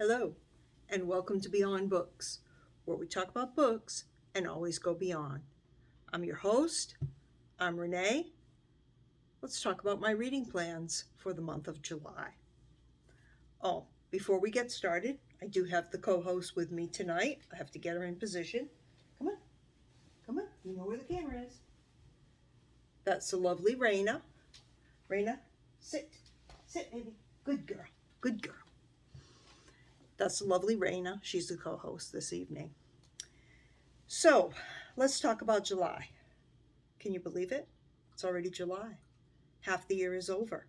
Hello, and welcome to Beyond Books, where we talk about books and always go beyond. I'm your host. I'm Renee. Let's talk about my reading plans for the month of July. Oh, before we get started, I do have the co host with me tonight. I have to get her in position. Come on, come on. You know where the camera is. That's the lovely Raina. Raina, sit. Sit, baby. Good girl. Good girl. That's the lovely Raina. She's the co host this evening. So, let's talk about July. Can you believe it? It's already July. Half the year is over.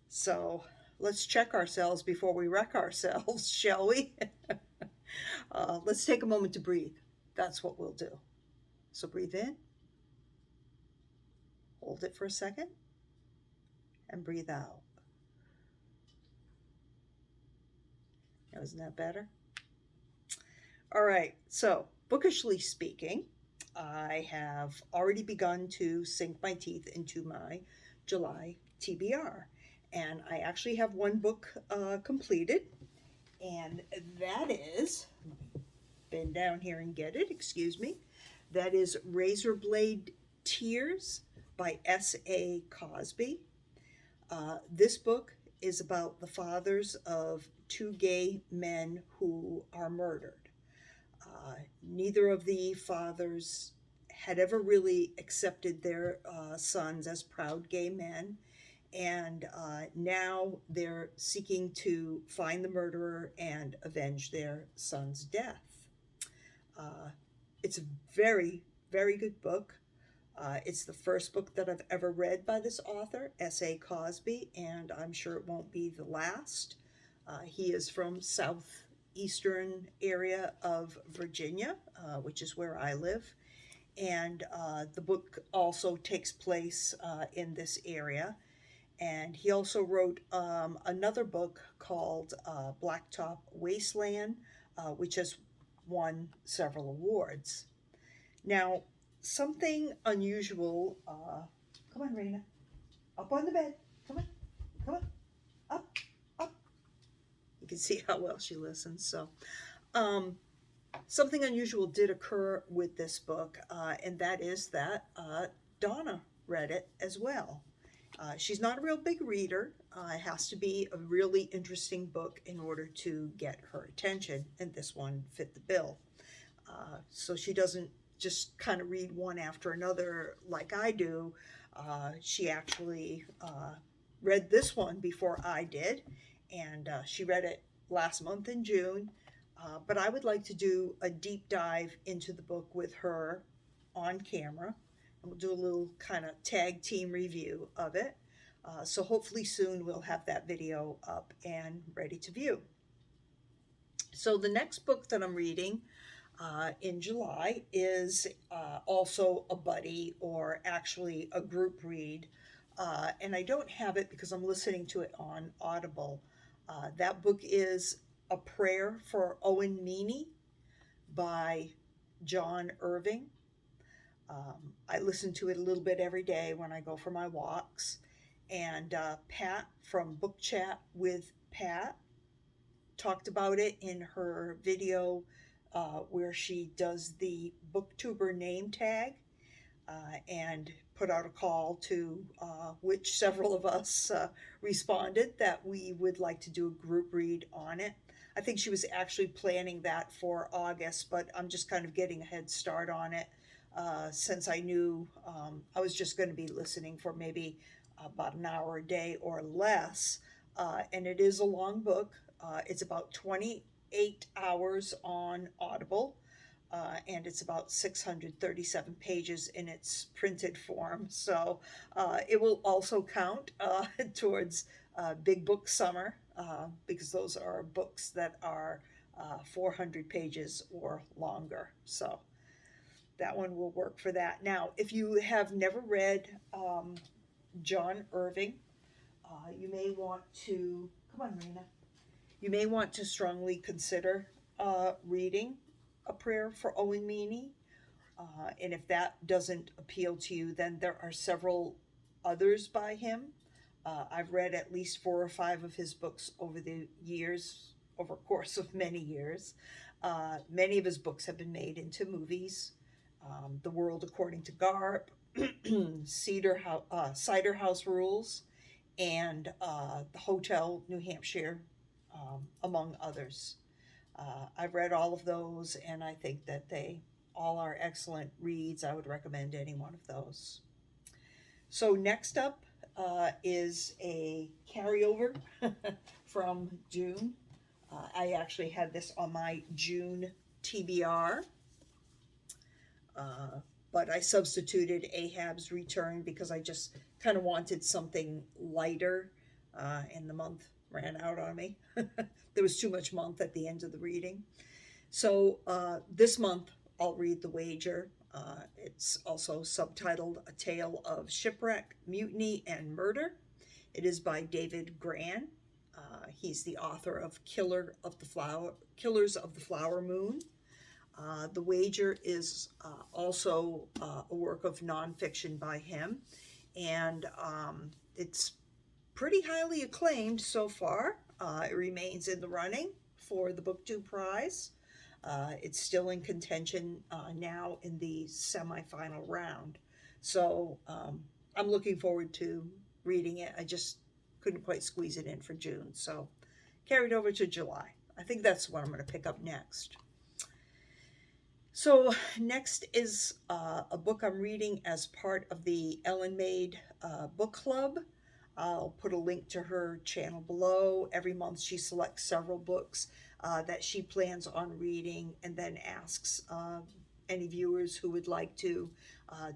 So, let's check ourselves before we wreck ourselves, shall we? Let's take a moment to breathe. That's what we'll do. So, breathe in, hold it for a second, and breathe out. Now, isn't that better? All right, so bookishly speaking, I have already begun to sink my teeth into my July TBR. And I actually have one book completed, and that is, bend down here and get it, excuse me, that is Razorblade Tears by S.A. Cosby. This book is about the fathers of two gay men who are murdered. Neither of the fathers had ever really accepted their sons as proud gay men, and now they're seeking to find the murderer and avenge their son's death. It's a very, very good book. It's the first book that I've ever read by this author, S.A. Cosby, and I'm sure it won't be the last. He is from southeastern area of Virginia, which is where I live. And the book also takes place in this area. And he also wrote another book called Blacktop Wasteland, which has won several awards. Now, something unusual. Come on, Raina. Up on the bed. Come on. Come on. Up. Up. You can see how well she listens. So, something unusual did occur with this book, and that is that Donna read it as well. She's not a real big reader. It has to be a really interesting book in order to get her attention, and this one fit the bill. So she doesn't just kind of read one after another like I do. She actually read this one before I did, and she read it last month in June. But I would like to do a deep dive into the book with her on camera. And we'll do a little kind of tag team review of it. So hopefully soon we'll have that video up and ready to view. So the next book that I'm reading in July is also a buddy, or actually a group read. And I don't have it because I'm listening to it on Audible. That book is A Prayer for Owen Meany by John Irving. I listen to it a little bit every day when I go for my walks. And Pat from Book Chat with Pat talked about it in her video where she does the booktuber name tag, and put out a call to which several of us responded that we would like to do a group read on it. I think she was actually planning that for August, but I'm just kind of getting a head start on it since I knew I was just going to be listening for maybe about an hour a day or less. And it is a long book. It's about 28 hours on Audible, and it's about 637 pages in its printed form. So it will also count towards Big Book Summer, because those are books that are 400 pages or longer. So that one will work for that. Now, if you have never read John Irving, you may want to, come on, Raina, you may want to strongly consider reading A Prayer for Owen Meany. And if that doesn't appeal to you, then there are several others by him. I've read at least 4 or 5 of his books over the years, over a course of many years. Many of his books have been made into movies. The World According to Garp, Cider House Rules, and The Hotel New Hampshire, among others. I've read all of those, and I think that they all are excellent reads. I would recommend any one of those. So next up is a carryover from June. I actually had this on my June TBR, but I substituted Ahab's Return because I just kind of wanted something lighter, and the month ran out on me. There was too much month at the end of the reading. So this month I'll read The Wager. It's also subtitled A Tale of Shipwreck, Mutiny, and Murder. It is by David Grann. He's the author of Killers of the Flower Moon. The Wager is also a work of nonfiction by him, and it's pretty highly acclaimed so far. It remains in the running for the BookTube Prize. It's still in contention now in the semifinal round. So I'm looking forward to reading it. I just couldn't quite squeeze it in for June, so carried over to July. I think that's what I'm going to pick up next. So next is a book I'm reading as part of the Ellen Made book club. I'll put a link to her channel below. Every month she selects several books that she plans on reading, and then asks any viewers who would like to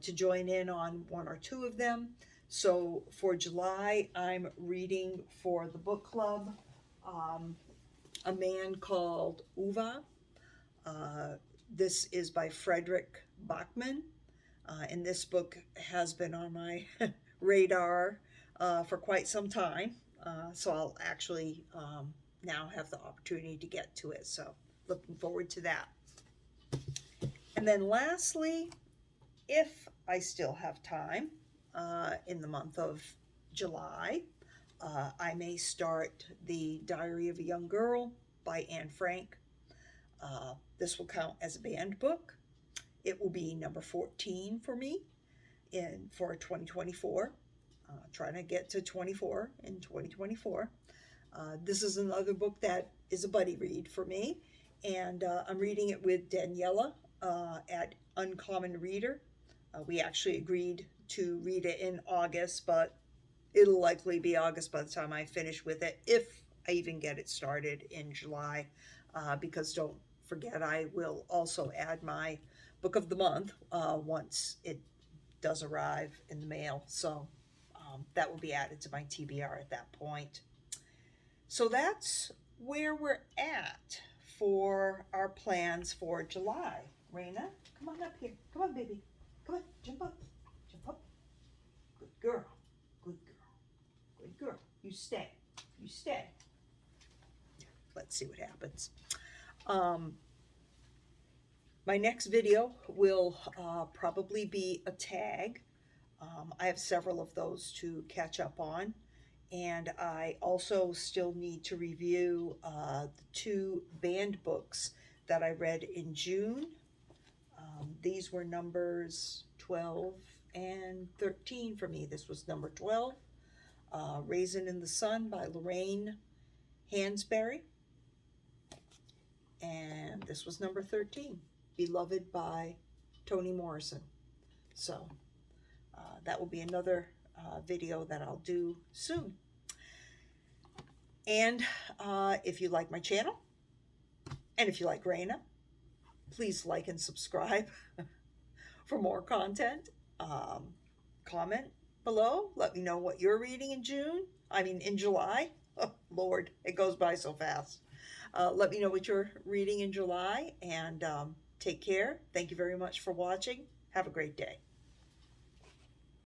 join in on one or two of them. So for July, I'm reading for the book club a man called Uva. This is by Fredrik Backman, and this book has been on my radar for quite some time, so I'll actually now have the opportunity to get to it, so looking forward to that. And then lastly, if I still have time in the month of July, I may start The Diary of a Young Girl by Anne Frank. This will count as a banned book. It will be number 14 for me for 2024. Trying to get to 24 in 2024. This is another book that is a buddy read for me, and I'm reading it with Daniela at Uncommon Reader. We actually agreed to read it in August, but it'll likely be August by the time I finish with it, if I even get it started in July, because don't forget, I will also add my book of the month once it does arrive in the mail. So that will be added to my TBR at that point. So that's where we're at for our plans for July. Raina, come on up here. Come on, baby. Come on, jump up. Jump up. Good girl. Good girl. Good girl. You stay. You stay. Let's see what happens. My next video will probably be a tag. I have several of those to catch up on, and I also still need to review the two banned books that I read in June. These were numbers 12 and 13 for me. This was number 12, Raisin in the Sun by Lorraine Hansberry, and this was number 13, Beloved by Toni Morrison. So that will be another video that I'll do soon. And if you like my channel, and if you like Raina, please like and subscribe for more content. Comment below. Let me know what you're reading in July. Oh, Lord, it goes by so fast. Let me know what you're reading in July, and take care. Thank you very much for watching. Have a great day.